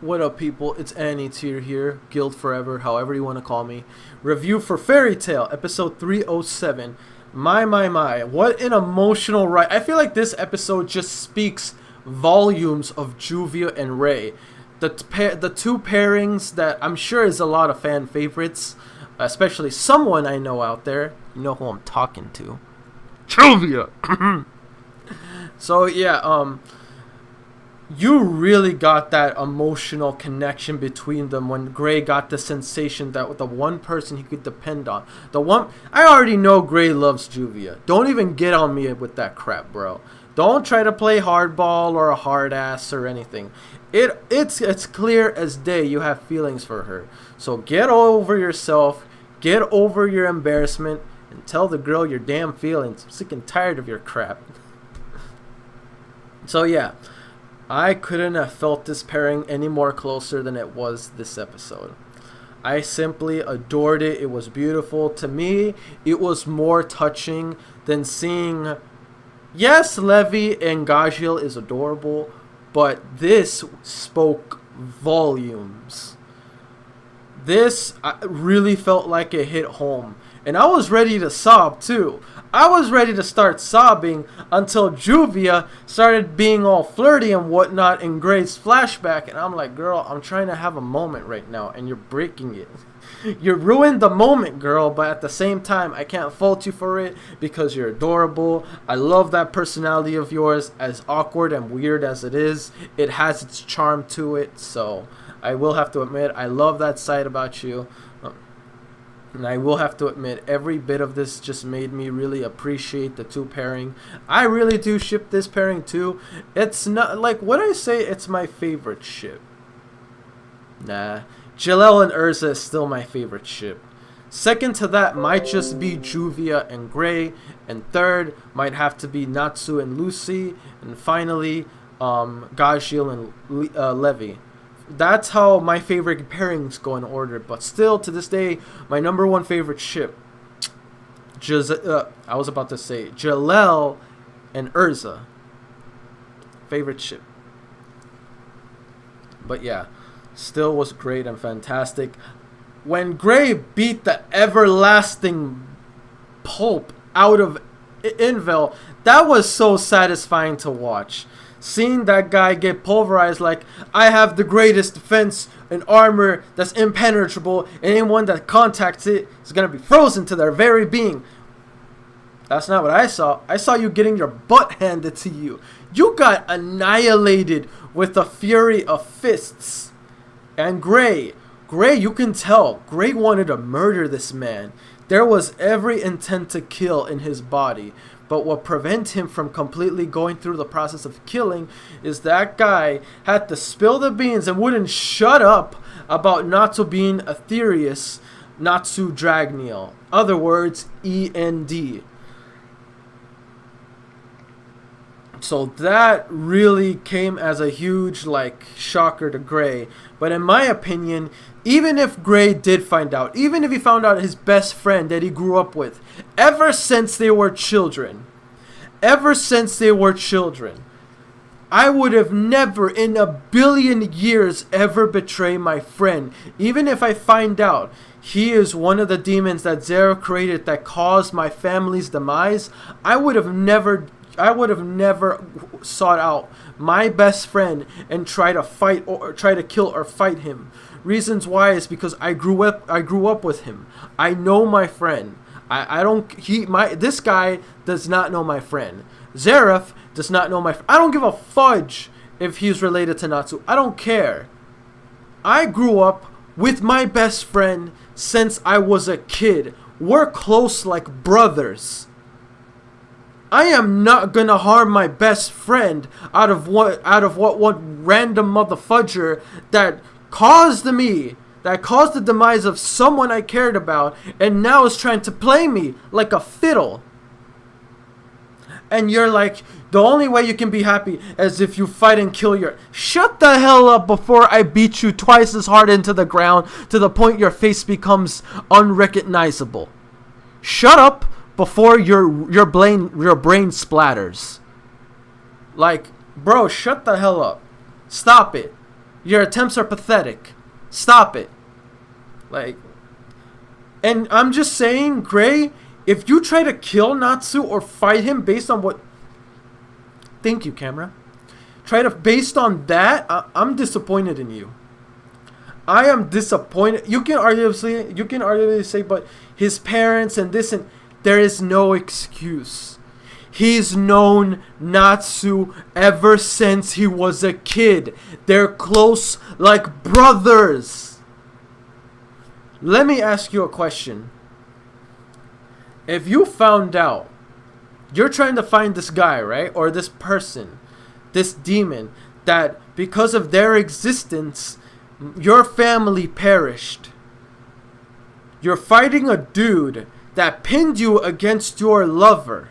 What up, people? It's Annie Tier here, Guild Forever, however you want to call me. Review for Fairy Tail, episode 307. My, what an emotional ride. I feel like this episode just speaks volumes of Juvia and Ray. The two pairings that I'm sure is a lot of fan favorites, especially someone I know out there. You know who I'm talking to. Juvia! So, yeah, you really got that emotional connection between them when Gray got the sensation that the one person he could depend on. I already know Gray loves Juvia. Don't even get on me with that crap, bro. Don't try to play hardball or a hard ass or anything. It's clear as day you have feelings for her. So get over yourself, get over your embarrassment, and tell the girl your damn feelings. I'm sick and tired of your crap. So yeah. I couldn't have felt this pairing any more closer than it was this episode. I simply adored it. It was beautiful. To me, it was more touching than seeing... Yes, Levi and Gajil is adorable, but this spoke volumes. This really felt like it hit home. And I was ready to sob too. I was ready to start sobbing until Juvia started being all flirty and whatnot in Gray's flashback. And I'm like, girl, I'm trying to have a moment right now and you're breaking it. You ruined the moment, girl, but at the same time, I can't fault you for it because you're adorable. I love that personality of yours, as awkward and weird as it is. It has its charm to it, so I will have to admit, I love that side about you. And I will have to admit, every bit of this just made me really appreciate the two pairing. I really do ship this pairing too. It's not, like, what I say, it's my favorite ship. Nah. Jalel and Urza is still my favorite ship. Second to that might just be Juvia and Gray. And third might have to be Natsu and Lucy. And finally, Gajil and Levi. That's how my favorite pairings go in order. But still, to this day, my number one favorite ship, I was about to say Jalel and Urza. Favorite ship. But yeah, still was great and fantastic. When Gray beat the everlasting pulp out of Invel, that was so satisfying to watch. Seeing that guy get pulverized like, I have the greatest defense and armor that's impenetrable, and anyone that contacts it is going to be frozen to their very being. That's not what I saw. I saw you getting your butt handed to you. You got annihilated with the fury of fists. And Gray, you can tell, Gray wanted to murder this man. There was every intent to kill in his body. But what prevents him from completely going through the process of killing is that guy had to spill the beans and wouldn't shut up about Natsu being Aetherius, Natsu Dragneel. Other words, END. So that really came as a huge, shocker to Gray. But in my opinion, even if Gray did find out, even if he found out his best friend that he grew up with, ever since they were children, I would have never in a billion years ever betrayed my friend. Even if I find out he is one of the demons that Zero created that caused my family's demise, I would have never sought out my best friend and try to fight or try to kill or fight him. Reasons why is because I grew up with him. I know my friend. This guy does not know my friend. Zareth does not know my friend. I don't give a fudge if he's related to Natsu. I don't care. I grew up with my best friend since I was a kid. We're close like brothers. I am not gonna harm my best friend out of what one random motherfudger that caused the demise of someone I cared about and now is trying to play me like a fiddle. And you're like, the only way you can be happy is if you fight and kill your... Shut the hell up before I beat you twice as hard into the ground to the point your face becomes unrecognizable. Shut up before your brain splatters. Like, bro, shut the hell up. Stop it. Your attempts are pathetic. Stop it. Like, and I'm just saying, Gray, if you try to kill Natsu or fight him based on what... Thank you, camera. Based on that, I'm disappointed in you. I am disappointed. You can arguably say, but his parents and this, and there is no excuse. He's known Natsu ever since he was a kid. They're close like brothers. Let me ask you a question. If you found out, you're trying to find this guy, right? Or this person, this demon, that because of their existence, your family perished. You're fighting a dude that pinned you against your lover.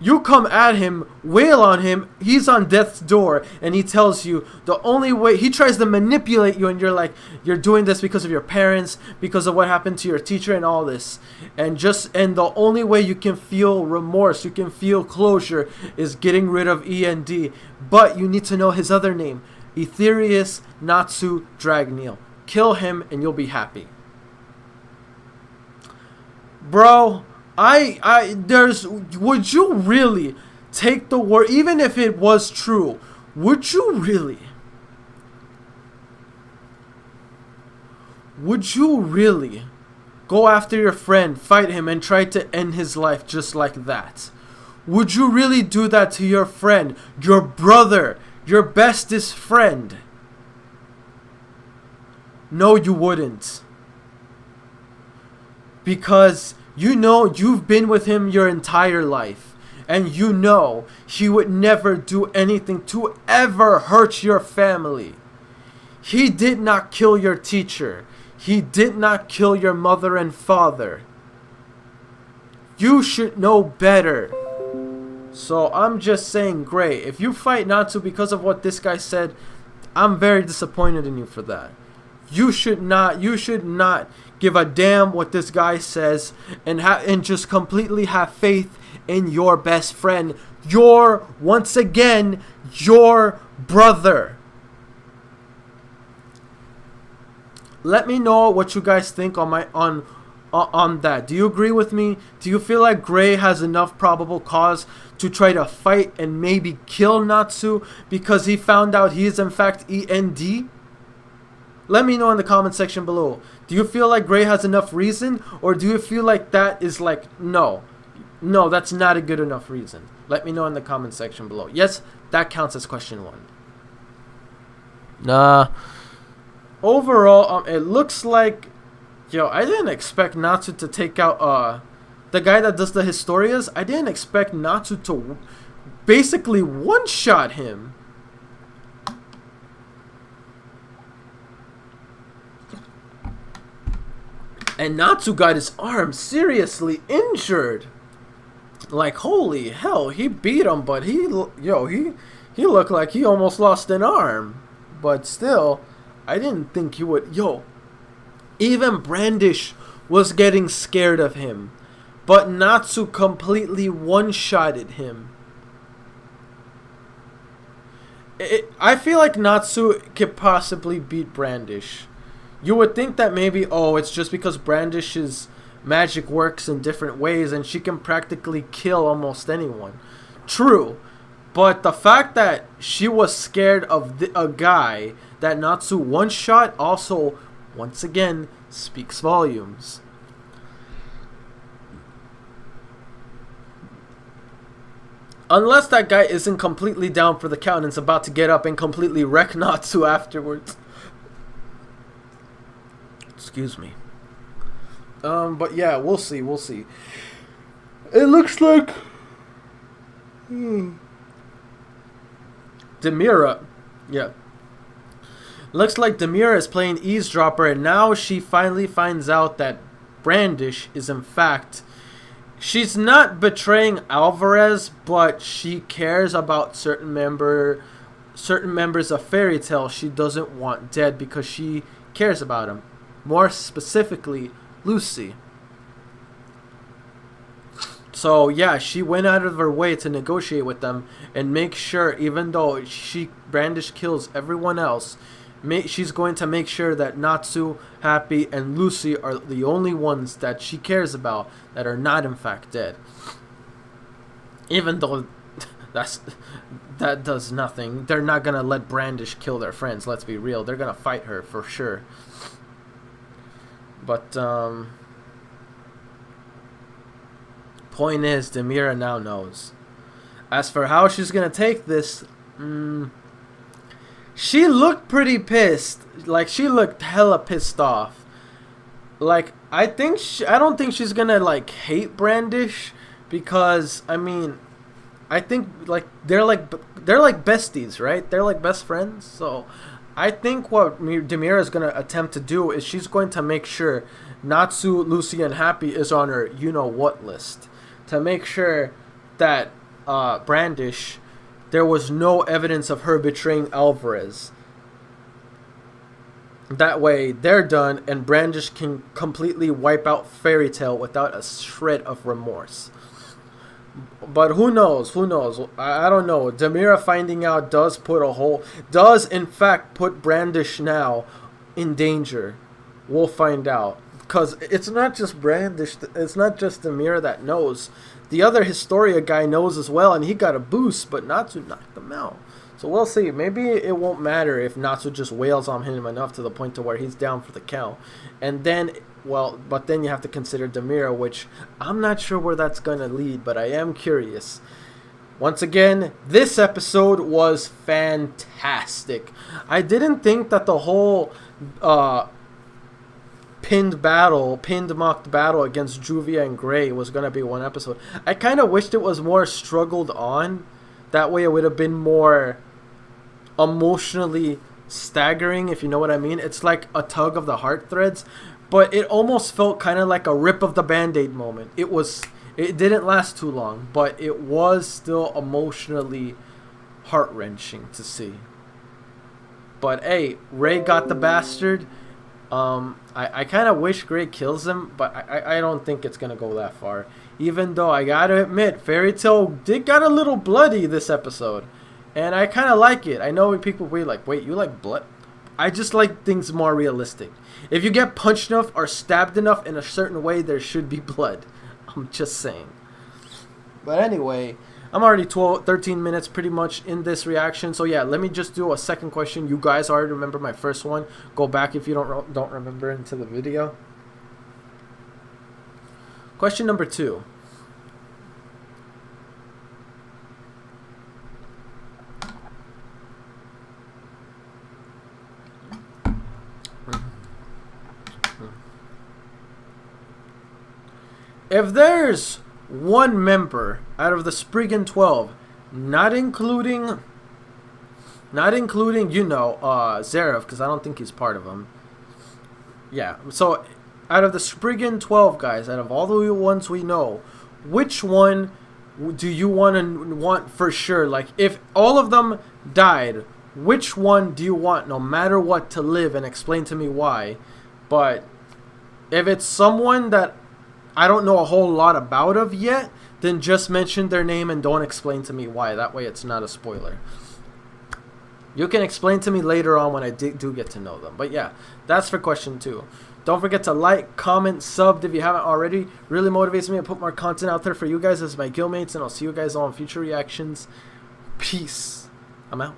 You come at him, wail on him, he's on death's door, and he tells you the only way, he tries to manipulate you, and you're like, you're doing this because of your parents, because of what happened to your teacher and all this. And the only way you can feel remorse, you can feel closure, is getting rid of END. But you need to know his other name, Aetherius Natsu Dragneel. Kill him and you'll be happy. Bro, would you really take the word, even if it was true, would you really go after your friend, fight him, and try to end his life just like that? Would you really do that to your friend, your brother, your bestest friend? No, you wouldn't. Because you know you've been with him your entire life. And you know he would never do anything to ever hurt your family. He did not kill your teacher. He did not kill your mother and father. You should know better. So I'm just saying, Gray, if you fight Natsu because of what this guy said, I'm very disappointed in you for that. You should not give a damn what this guy says, and just completely have faith in your best friend. Once again, your brother. Let me know what you guys think on that. Do you agree with me? Do you feel like Gray has enough probable cause to try to fight and maybe kill Natsu because he found out he is in fact END? Let me know in the comment section below. Do you feel like Gray has enough reason, or do you feel like that is like, no, that's not a good enough reason? Let me know in the comment section below. Yes, that counts as question 1. Nah. Overall, it looks like, I didn't expect Natsu to take out the guy that does the Historias. I didn't expect Natsu to basically one-shot him. And Natsu got his arm seriously injured. Like, holy hell, he beat him, but he looked like he almost lost an arm. But still, I didn't think he would. Even Brandish was getting scared of him. But Natsu completely one-shotted him. I feel like Natsu could possibly beat Brandish. You would think that maybe, it's just because Brandish's magic works in different ways and she can practically kill almost anyone. True. But the fact that she was scared of a guy that Natsu one-shot also, once again, speaks volumes. Unless that guy isn't completely down for the count and is about to get up and completely wreck Natsu afterwards. Excuse me. But yeah, we'll see. It looks like Demira. Yeah. Looks like Demira is playing eavesdropper, and now she finally finds out that Brandish is in fact... She's not betraying Alvarez, but she cares about certain members of Fairy Tail she doesn't want dead because she cares about them. More specifically, Lucy. So yeah, she went out of her way to negotiate with them and make sure, even though Brandish kills everyone else, she's going to make sure that Natsu, Happy, and Lucy are the only ones that she cares about that are not in fact dead. Even though that does nothing. They're not gonna let Brandish kill their friends. Let's be real. They're gonna fight her for sure. But point is, Demira now knows. As for how she's gonna take this, she looked pretty pissed. Like, she looked hella pissed off. Like, I don't think she's gonna like hate Brandish, because I mean, I think like they're like besties, right? They're like best friends. So I think what Demira is gonna attempt to do is she's going to make sure Natsu, Lucy, and Happy is on her you-know-what list, to make sure that Brandish, there was no evidence of her betraying Alvarez. That way, they're done, and Brandish can completely wipe out Fairy Tail without a shred of remorse. But who knows? Who knows? I don't know. Demira finding out does in fact put Brandish now in danger. We'll find out. Because it's not just Brandish, it's not just Demira that knows. The other Historia guy knows as well, and he got a boost, but Natsu knocked him out. So we'll see. Maybe it won't matter if Natsu just wails on him enough to the point to where he's down for the count. And then, well, but then you have to consider Demira, which I'm not sure where that's going to lead, but I am curious. Once again, this episode was fantastic. I didn't think that the whole pinned mocked battle against Juvia and Gray was going to be one episode. I kind of wished it was more struggled on. That way it would have been more emotionally staggering, if you know what I mean. It's like a tug of the heartthreads, but it almost felt kind of like a rip of the band-aid moment. It didn't last too long, but it was still emotionally heart-wrenching to see. But hey, Ray got the bastard. I kind of wish Gray kills him, but I don't think it's gonna go that far. Even though I gotta admit, Fairy Tail did got a little bloody this episode, and I kind of like it. I know people will be like, wait, you like blood? I just like things more realistic. If you get punched enough or stabbed enough in a certain way, there should be blood. I'm just saying. But anyway, I'm already 13 minutes pretty much in this reaction. So yeah, let me just do a second question. You guys already remember my first one. Go back if you don't remember into the video. Question number 2. If there's one member out of the Spriggan 12, not including Zarev, because I don't think he's part of them. Yeah, so out of the Spriggan 12 guys, out of all the ones we know, which one do you want for sure? Like, if all of them died, which one do you want, no matter what, to live, and explain to me why? But if it's someone that I don't know a whole lot about of yet, then just mention their name and don't explain to me why. That way it's not a spoiler. You can explain to me later on when I do get to know them. But yeah, that's for question 2. Don't forget to like, comment, sub if you haven't already. Really motivates me to put more content out there for you guys as my guildmates, and I'll see you guys all in future reactions. Peace. I'm out.